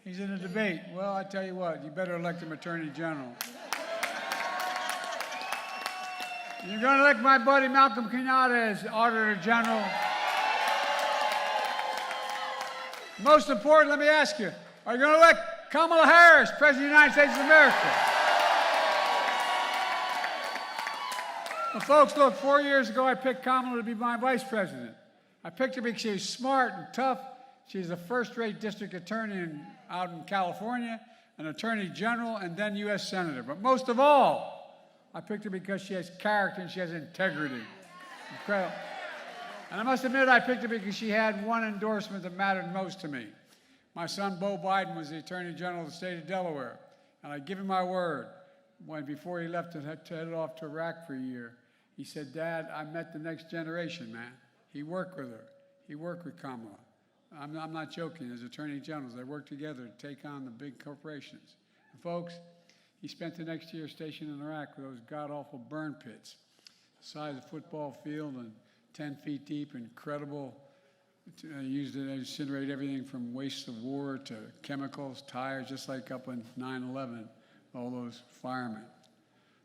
He's in a debate. Well, I tell you what, you better elect him Attorney General. You're going to elect my buddy Malcolm Kenyatta as Auditor General. Most important, let me ask you, are you going to elect Kamala Harris, President of the United States of America? Well, folks, look, 4 years ago, I picked Kamala to be my vice president. I picked her because she was smart and tough. She's a first-rate district attorney out in California, an attorney general, and then U.S. Senator. But most of all, I picked her because she has character and she has integrity. Incredible. And I must admit, I picked her because she had one endorsement that mattered most to me. My son, Beau Biden, was the Attorney General of the state of Delaware. And I give him my word, before he left to head off to Iraq for a year, he said, Dad, I met the next generation, man. He worked with her. He worked with Kamala. I'm not joking. As Attorney Generals, they worked together to take on the big corporations. And folks, he spent the next year stationed in Iraq with those god-awful burn pits, the size of a football field and 10 feet deep, incredible. Used it to incinerate everything from wastes of war to chemicals, tires, just like up on 9/11, all those firemen.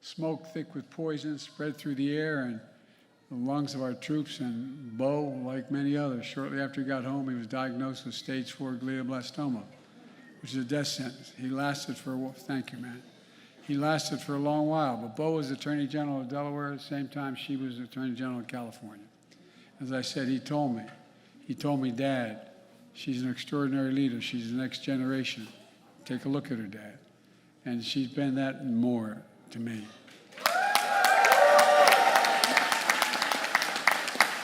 Smoke thick with poison spread through the air and the lungs of our troops, and Beau, like many others, shortly after he got home, he was diagnosed with stage 4 glioblastoma, which is a death sentence. He lasted for, thank you, man. He lasted for a long while, but Beau was Attorney General of Delaware at the same time she was Attorney General of California. As I said, he told me, Dad, she's an extraordinary leader. She's the next generation. Take a look at her, Dad. And she's been that and more to me.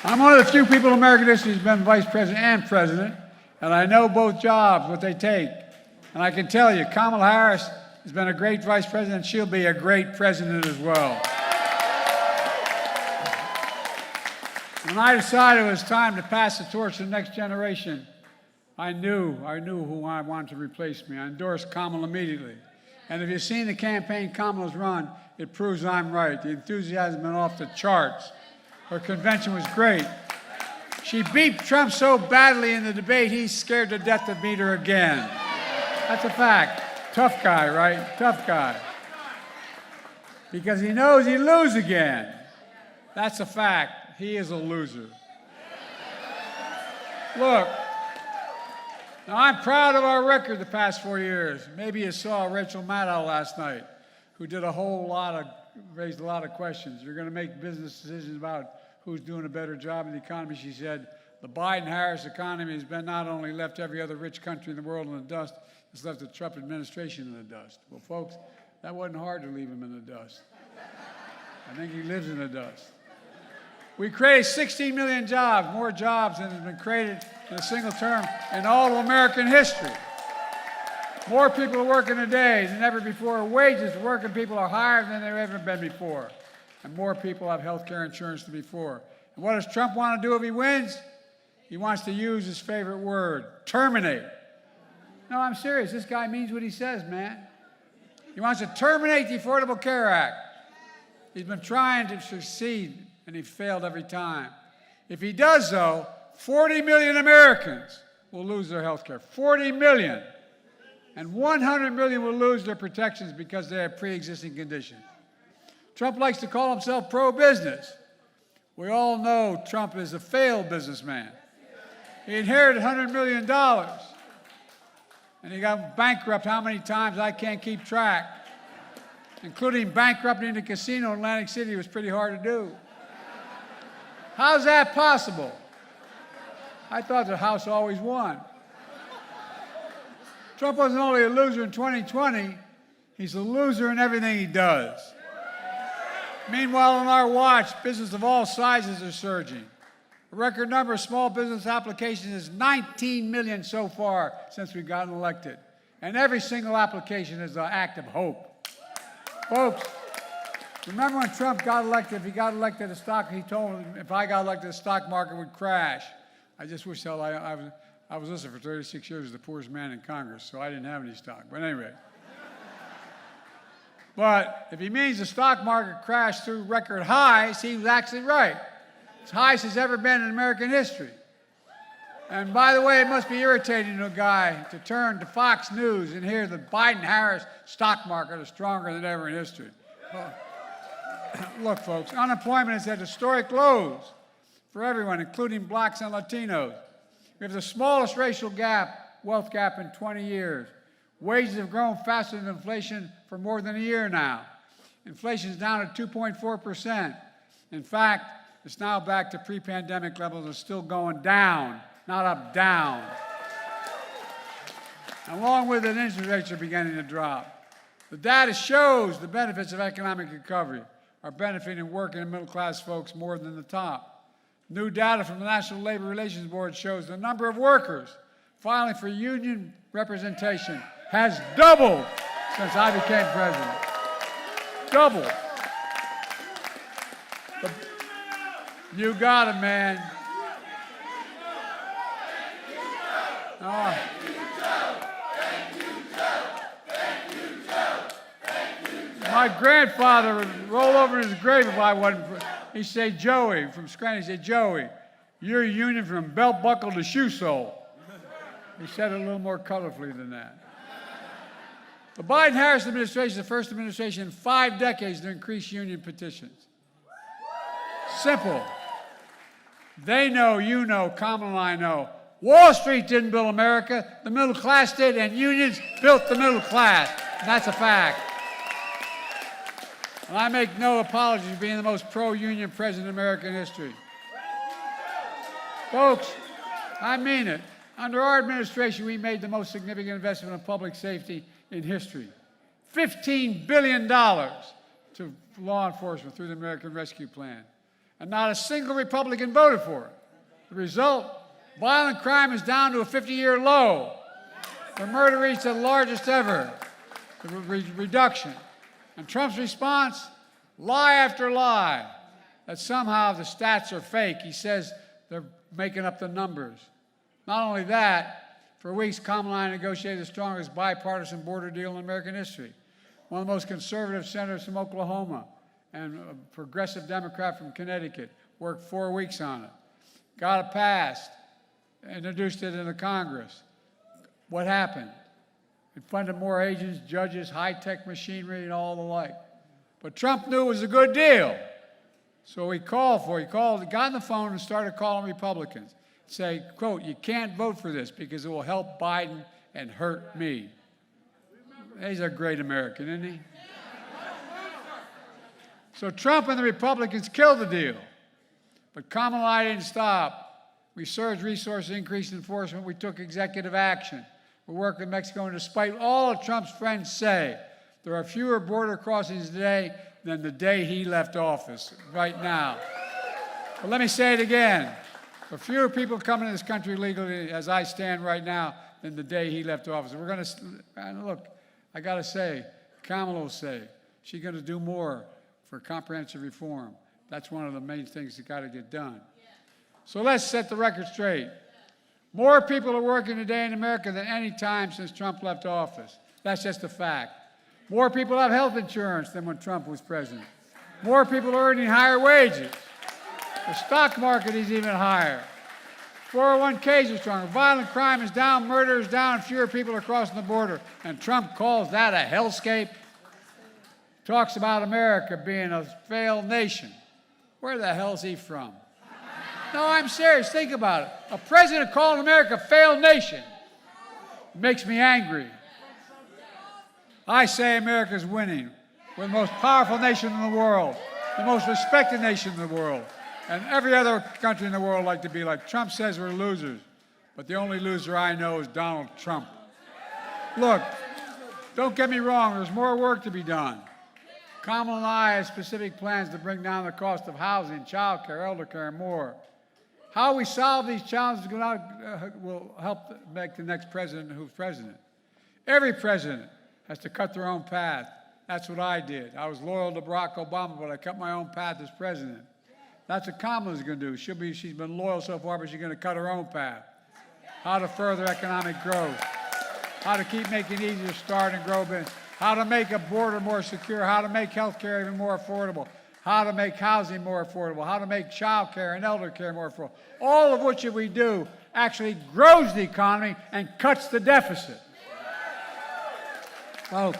I'm one of the few people in American history who's been vice president and president, and I know both jobs, what they take. And I can tell you, Kamala Harris has been a great vice president. She'll be a great president as well. When I decided it was time to pass the torch to the next generation, I knew who I wanted to replace me. I endorsed Kamala immediately. And if you've seen the campaign Kamala's run, it proves I'm right. The enthusiasm has been off the charts. Her convention was great. She beat Trump so badly in the debate, he's scared to death to beat her again. That's a fact. Tough guy, right? Tough guy. Because he knows he'd lose again. That's a fact. He is a loser. Look, now I'm proud of our record the past 4 years. Maybe you saw Rachel Maddow last night, who did raised a lot of questions. You're going to make business decisions about who's doing a better job in the economy. She said, the Biden-Harris economy has been not only left every other rich country in the world in the dust, it's left the Trump administration in the dust. Well, folks, that wasn't hard to leave him in the dust. I think he lives in the dust. We created 16 million jobs, more jobs than has been created in a single term in all of American history. More people are working today than ever before. Wages for working people are higher than they've ever been before. And more people have health care insurance than before. And what does Trump want to do if he wins? He wants to use his favorite word, terminate. No, I'm serious. This guy means what he says, man. He wants to terminate the Affordable Care Act. He's been trying to succeed, and he failed every time. If he does, though, 40 million Americans will lose their health care. 40 million. And 100 million will lose their protections because they have pre-existing conditions. Trump likes to call himself pro-business. We all know Trump is a failed businessman. He inherited $100 million. And he got bankrupt how many times I can't keep track. Including bankrupting the casino in Atlantic City was pretty hard to do. How's that possible? I thought the House always won. Trump wasn't only a loser in 2020, he's a loser in everything he does. Meanwhile, on our watch, business of all sizes are surging. A record number of small business applications is 19 million so far since we've gotten elected. And every single application is an act of hope. Folks, remember when Trump got elected, if he got elected, he told him, if I got elected, the stock market would crash. I just wish I was listening for 36 years as the poorest man in Congress, so I didn't have any stock. But anyway. But if he means the stock market crashed through record highs, he was actually right. As high as it's ever been in American history. And by the way, it must be irritating to a guy to turn to Fox News and hear the Biden-Harris stock market is stronger than ever in history. Well, look, folks, unemployment is at historic lows for everyone, including blacks and Latinos. We have the smallest racial wealth gap in 20 years. Wages have grown faster than inflation for more than a year now. Inflation is down at 2.4%. In fact, it's now back to pre-pandemic levels. It's still going down, not up, down. Along with it, interest rates are beginning to drop. The data shows the benefits of economic recovery are benefiting working and middle-class folks more than the top. New data from the National Labor Relations Board shows the number of workers filing for union representation has doubled since I became president. Doubled. You got it, man. Oh. My grandfather would roll over in his grave if I wasn't. He'd say, Joey, from Scranton, he'd say, Joey, you're a union from belt buckle to shoe sole. He said it a little more colorfully than that. The Biden-Harris administration is the first administration in 5 decades to increase union petitions. Simple. They know, you know, Kamala and I know. Wall Street didn't build America. The middle class did, and unions built the middle class. And that's a fact. And I make no apology for being the most pro-union president in American history. Folks, I mean it. Under our administration, we made the most significant investment in public safety in history. $15 billion to law enforcement through the American Rescue Plan. And not a single Republican voted for it. The result, violent crime is down to a 50-year low. The murder reached the largest ever reduction. And Trump's response, lie after lie, that somehow the stats are fake. He says they're making up the numbers. Not only that, for weeks, Kamala and I negotiated the strongest bipartisan border deal in American history. One of the most conservative senators from Oklahoma and a progressive Democrat from Connecticut worked 4 weeks on it. Got it passed, introduced it into Congress. What happened? It funded more agents, judges, high-tech machinery, and all the like. But Trump knew it was a good deal. So he got on the phone and started calling Republicans. Say, quote, you can't vote for this because it will help Biden and hurt me. He's a great American, isn't he? So Trump and the Republicans killed the deal. But Kamala and I didn't stop. We surged resources, increased enforcement. We took executive action. We worked with Mexico, and despite all of Trump's friends say, there are fewer border crossings today than the day he left office, right now. But let me say it again. There are fewer people coming to this country legally as I stand right now than the day he left office. We're going to, look, I got to say, Kamala will say, she's going to do more for comprehensive reform. That's one of the main things that got to get done. So let's set the record straight. More people are working today in America than any time since Trump left office. That's just a fact. More people have health insurance than when Trump was president. More people are earning higher wages. The stock market is even higher. 401ks are stronger. Violent crime is down, murder is down, fewer people are crossing the border. And Trump calls that a hellscape. Talks about America being a failed nation. Where the hell is he from? No, I'm serious. Think about it. A president calling America a failed nation makes me angry. I say America's winning. We're the most powerful nation in the world, the most respected nation in the world. And every other country in the world like to be like. Trump says we're losers, but the only loser I know is Donald Trump. Look, don't get me wrong, there's more work to be done. Kamala and I have specific plans to bring down the cost of housing, child care, elder care, and more. How we solve these challenges will help make the next president who's president. Every president has to cut their own path. That's what I did. I was loyal to Barack Obama, but I cut my own path as president. That's what Kamala's going to do. She's been loyal so far, but she's going to cut her own path. How to further economic growth. How to keep making it easier to start and grow business. How to make a border more secure. How to make health care even more affordable. How to make housing more affordable. How to make child care and elder care more affordable. All of which if we do actually grows the economy and cuts the deficit. Folks,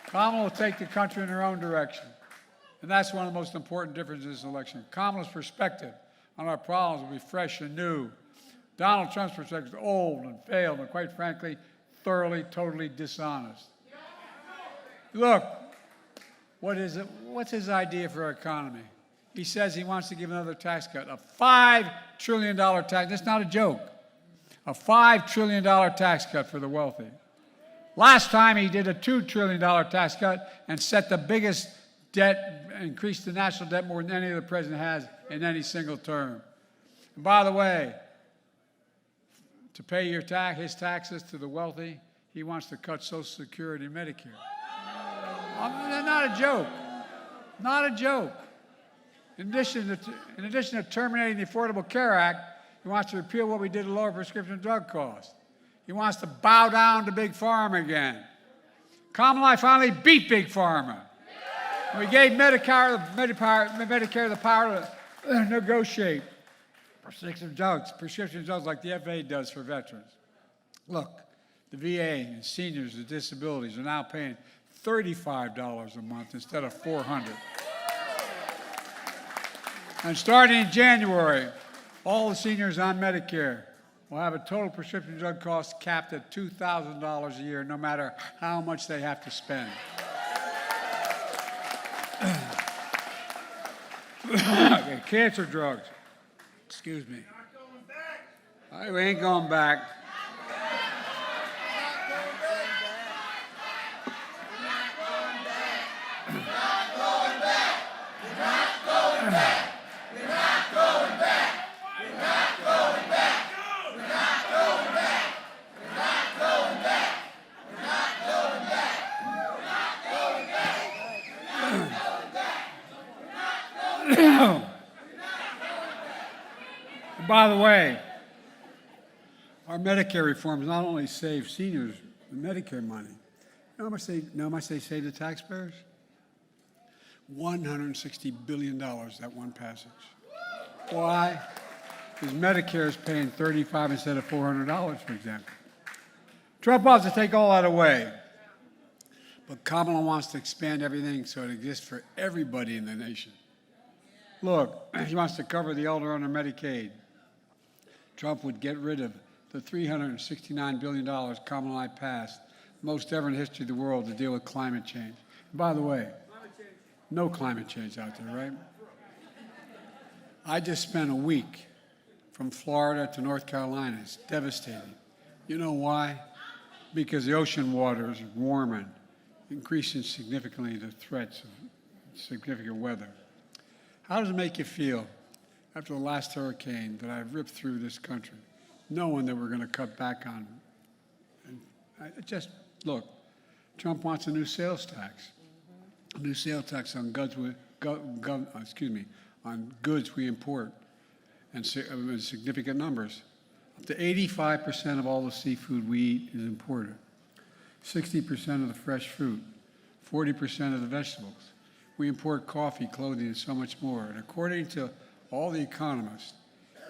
Kamala will take the country in her own direction. And that's one of the most important differences in this election. Kamala's perspective on our problems will be fresh and new. Donald Trump's perspective is old and failed and, quite frankly, thoroughly, totally dishonest. Look, what's his idea for our economy? He says he wants to give another tax cut, a $5 trillion tax. That's not a joke. A $5 trillion tax cut for the wealthy. Last time he did a $2 trillion tax cut and set the biggest debt, increased the national debt more than any other president has in any single term. And by the way, to pay his taxes to the wealthy, he wants to cut Social Security and Medicare. Not a joke. Not a joke. In addition to terminating the Affordable Care Act, he wants to repeal what we did to lower prescription drug costs. He wants to bow down to Big Pharma again. Kamala and I finally beat Big Pharma. We gave Medicare the power to negotiate prescription drugs like the FAA does for veterans. Look, the VA and seniors with disabilities are now paying $35 a month instead of $400. And starting in January, all the seniors on Medicare will have a total prescription drug cost capped at $2,000 a year, no matter how much they have to spend. Okay, cancer drugs. Excuse me. We ain't going back. By the way, our Medicare reforms not only save seniors the Medicare money, you know how much they save the taxpayers? $160 billion, that one passage. Why? Because Medicare is paying $35 instead of $400, for example. Trump wants to take all that away. But Kamala wants to expand everything so it exists for everybody in the nation. Look, he wants to cover the elder under Medicaid. Trump would get rid of the $369 billion Kamala and I passed, most ever in the history of the world, to deal with climate change. And by the way, no climate change out there, right? I just spent a week from Florida to North Carolina. It's devastating. You know why? Because the ocean water is warming, increasing significantly the threats of significant weather. How does it make you feel after the last hurricane that I've ripped through this country, knowing that we're going to cut back on? Look, Trump wants a new sales tax. A new sales tax on goods we import in significant numbers. Up to 85% of all the seafood we eat is imported. 60% of the fresh fruit, 40% of the vegetables. We import coffee, clothing, and so much more. And according to all the economists,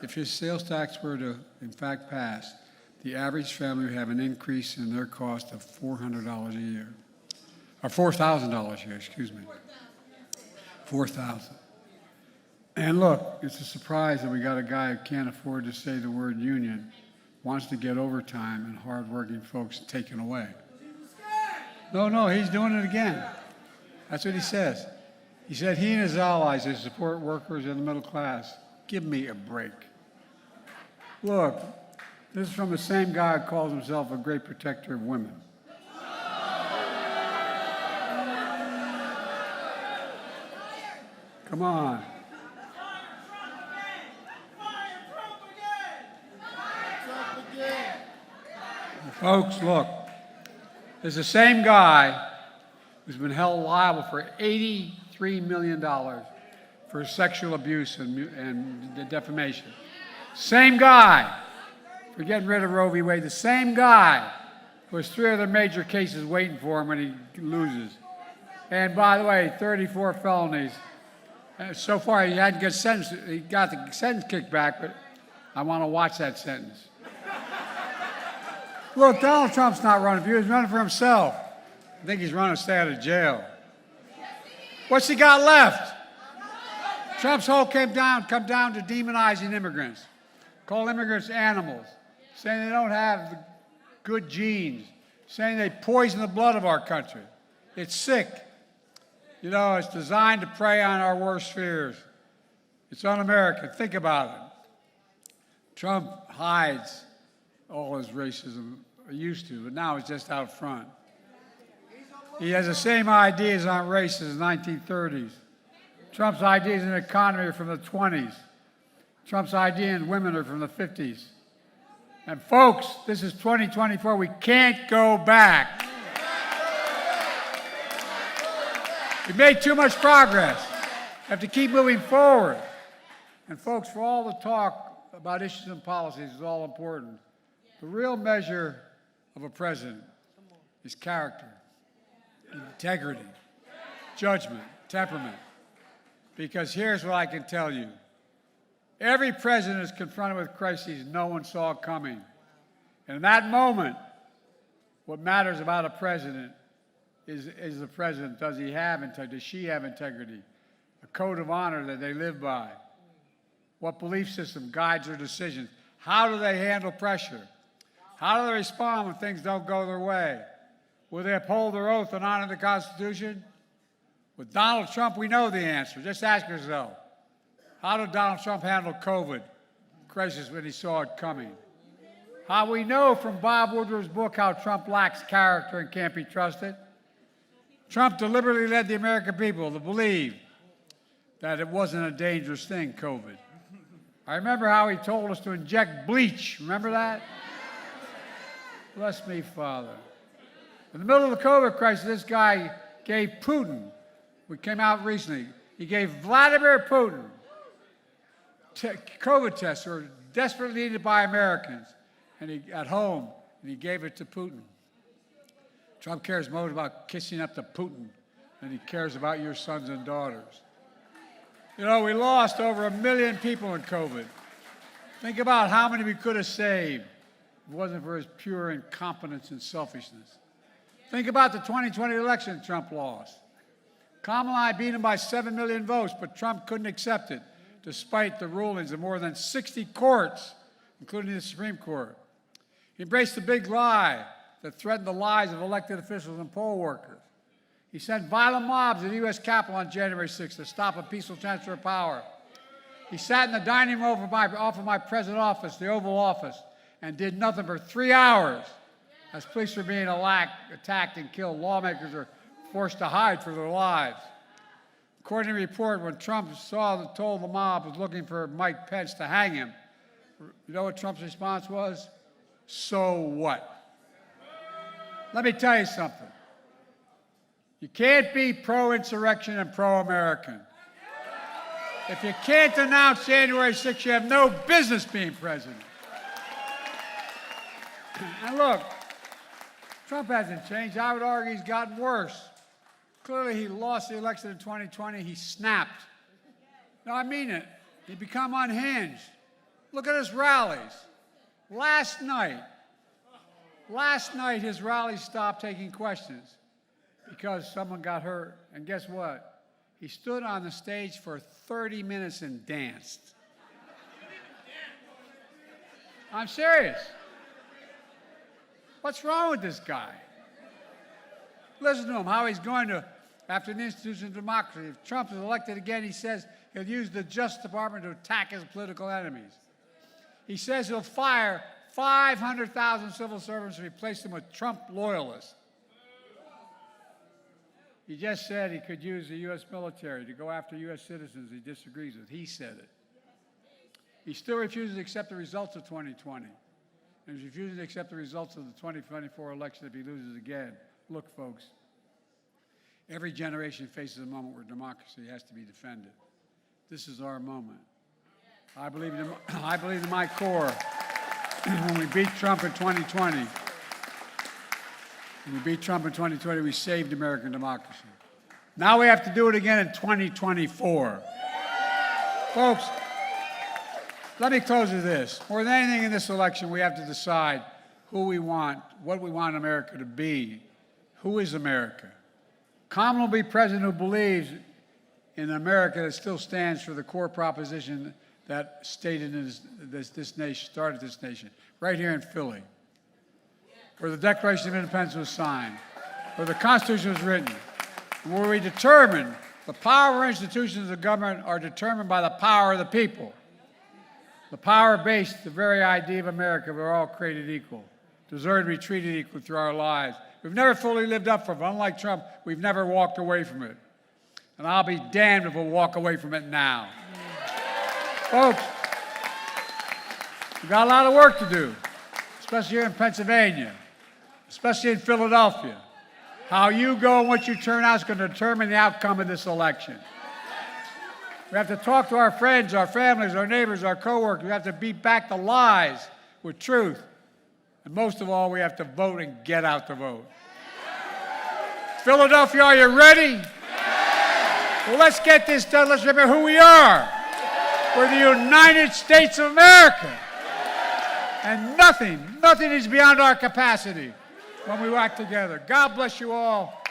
if his sales tax were to, in fact, pass, the average family would have an increase in their cost of $400 a year. Or $4,000 a year, excuse me. $4,000. And look, it's a surprise that we got a guy who can't afford to say the word union, wants to get overtime and hardworking folks taken away. No, he's doing it again. That's what he says. He said he and his allies who support workers in the middle class. Give me a break. Look, this is from the same guy who calls himself a great protector of women. Come on. Folks, look, there's the same guy who's been held liable for $83 million for sexual abuse and defamation. Same guy for getting rid of Roe v. Wade. The same guy who has 3 other major cases waiting for him when he loses. And by the way, 34 felonies. So far, he hadn't got sentenced. He got the sentence kicked back, but I want to watch that sentence. Look, Donald Trump's not running for you. He's running for himself. I think he's running to stay out of jail. What's he got left? Trump's whole come down to demonizing immigrants, call immigrants animals, saying they don't have the good genes, saying they poison the blood of our country. It's sick. You know, it's designed to prey on our worst fears. It's un-American. Think about it. Trump hides all his racism, or used to, but now it's just out front. He has the same ideas on race as the 1930s. Trump's ideas in the economy are from the 20s. Trump's ideas in women are from the 50s. And folks, this is 2024. We can't go back. We've made too much progress. We have to keep moving forward. And folks, for all the talk about issues and policies is all important, the real measure of a president is character, integrity, judgment, temperament. Because here's what I can tell you. Every president is confronted with crises no one saw coming. And in that moment, what matters about a president is the president. Does he have integrity? Does she have integrity? A code of honor that they live by? What belief system guides their decisions? How do they handle pressure? How do they respond when things don't go their way? Will they uphold their oath and honor the Constitution? With Donald Trump, we know the answer. Just ask yourself, how did Donald Trump handle COVID crisis when he saw it coming? How we know from Bob Woodward's book how Trump lacks character and can't be trusted? Trump deliberately led the American people to believe that it wasn't a dangerous thing, COVID. I remember how he told us to inject bleach. Remember that? Bless me, Father. In the middle of the COVID crisis, this guy gave Putin, we came out recently, he gave Vladimir Putin COVID tests that were desperately needed by Americans at home, and he gave it to Putin. Trump cares more about kissing up to Putin than he cares about your sons and daughters. You know, we lost over 1 million people in COVID. Think about how many we could have saved if it wasn't for his pure incompetence and selfishness. Think about the 2020 election Trump lost. Kamala and I beat him by 7 million votes, but Trump couldn't accept it, despite the rulings of more than 60 courts, including the Supreme Court. He embraced the big lie that threatened the lives of elected officials and poll workers. He sent violent mobs to the U.S. Capitol on January 6th to stop a peaceful transfer of power. He sat in the dining room off of my president's office, the Oval Office, and did nothing for 3 hours as police were being attacked and killed. Lawmakers were forced to hide for their lives. According to the report, when Trump told the mob was looking for Mike Pence to hang him, you know what Trump's response was? So what? Let me tell you something. You can't be pro-insurrection and pro-American. If you can't announce January 6th, you have no business being president. And look, Trump hasn't changed. I would argue he's gotten worse. Clearly, he lost the election in 2020. He snapped. No, I mean it. He's become unhinged. Look at his rallies. Last night, his rallies stopped taking questions because someone got hurt. And guess what? He stood on the stage for 30 minutes and danced. I'm serious. What's wrong with this guy? Listen to him, how he's going to, after the institution of democracy, if Trump is elected again, he says he'll use the Justice Department to attack his political enemies. He says he'll fire 500,000 civil servants and replace them with Trump loyalists. He just said he could use the U.S. military to go after U.S. citizens he disagrees with. He said it. He still refuses to accept the results of 2020. And he's refusing to accept the results of the 2024 election if he loses again. Look, folks, every generation faces a moment where democracy has to be defended. This is our moment. I believe in my core. When we beat Trump in 2020, we saved American democracy. Now we have to do it again in 2024. Folks, Let me close with this. More than anything in this election, we have to decide who we want, what we want America to be. Who is America? Kamala will be president who believes in America that still stands for the core proposition that stated in this nation, started this nation, right here in Philly, where the Declaration of Independence was signed, where the Constitution was written, where we determine the power of our institutions of government are determined by the power of the people. The power-based, the very idea of America, we're all created equal, deserve to be treated equal through our lives. We've never fully lived up to it. Unlike Trump, we've never walked away from it. And I'll be damned if we'll walk away from it now. Folks, we've got a lot of work to do, especially here in Pennsylvania, especially in Philadelphia. How you go and what you turn out is going to determine the outcome of this election. We have to talk to our friends, our families, our neighbors, our coworkers. We have to beat back the lies with truth. And most of all, we have to vote and get out to vote. Philadelphia, are you ready? Well, let's get this done. Let's remember who we are. We're the United States of America. And nothing is beyond our capacity when we work together. God bless you all.